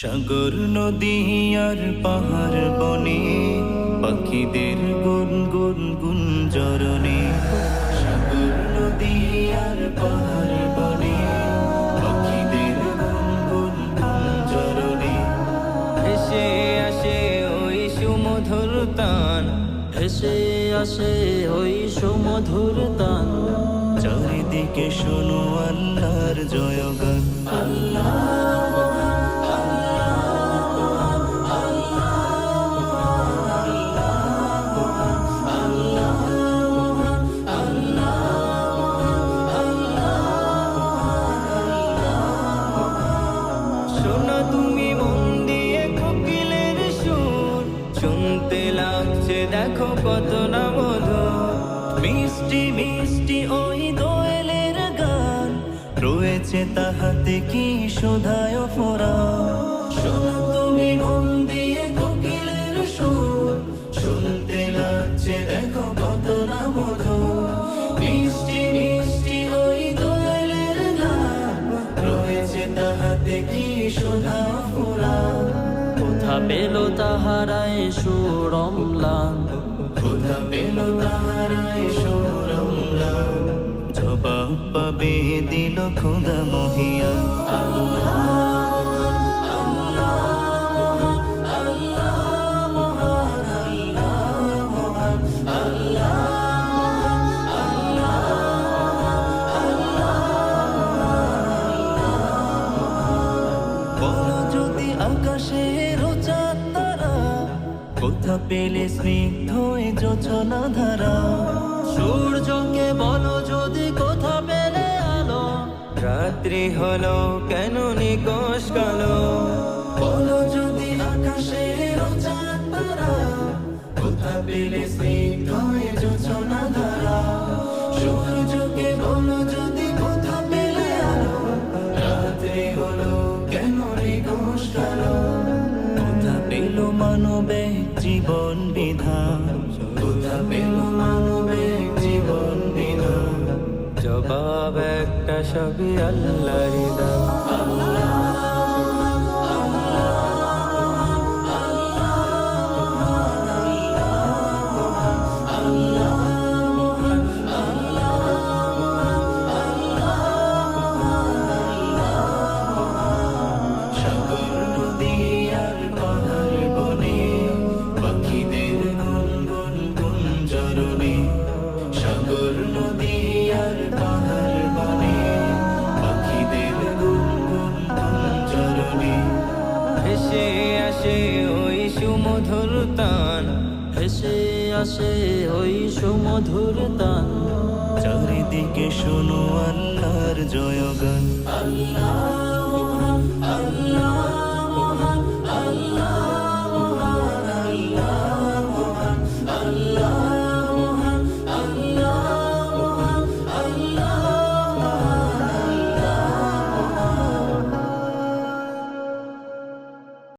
সাগর নদী আর পাহাড় বনে পাখিদের গুনগুন গুঞ্জরণে। সাগর নদী আর পাহাড় বনে পাখিদের গুনগুন গুঞ্জরণে। ভেসে আসে ওই সুমধুর তান, ভেসে আসে ওই সুমধুর তান। চারিদিকে শোনো আল্লাহর জয়গান। শোনো তুমি মন দিয়ে কোকিলের সুর, শুনতে লাগছে দেখো কত না মধুর। মিষ্টি মিষ্টি ওই দোয়েলের গান, রয়েছে তাহাতে কি শোধায় ফোরা। শোনো তুমি মন দিয়ে কোকিলের সুর, শুনতে লাগছে দেখো কত না মধুর। মিষ্টি মিষ্টি ওই দোয়েলের গান, রয়েছে তাহাতে কি শোধায় ফোরা। কোথা পেল তাহারায় সুরম্লান, কোথা পেল তাহারায় সুরম্লান। জবাব পাবে দিল খোদা মহিয়া। বলো যদি আকাশের চাঁদ তারা, কোথা পেলে স্নিগ্ধ এ যোছনা ধারা। সূর্যকে বলো যদি কোথা পেলে আলো, রাত্রি হলো কেন নিকশ কালো। বলো যদি আকাশের চাঁদ তারা, কোথা পেলে স্নিগ্ধ এ যোছনা ধারা। সূর্যকে বলো যদি কোথা পেলে আলো, রাত্রি হলো কেন নিকশ কালো। কোথা পেল মানবে জীবন বিধান, কোথা পেল মানবে জীবন বিধান। জবাব একটা সবই আল্লাহর দান। সাগর নদী আর পাহাড় বনে পাখিদের গুনগুন গুঞ্জরণে। সাগর নদী আর পাহাড় বনে পাখিদের গুনগুন গুঞ্জরণে। ভেসে আসে ওই সুমধুর তান, ভেসে আসে ওই সুমধুর তান। চারিদিকে শোনো আল্লাহর জয়গান। আল্লাহ আল্লাহ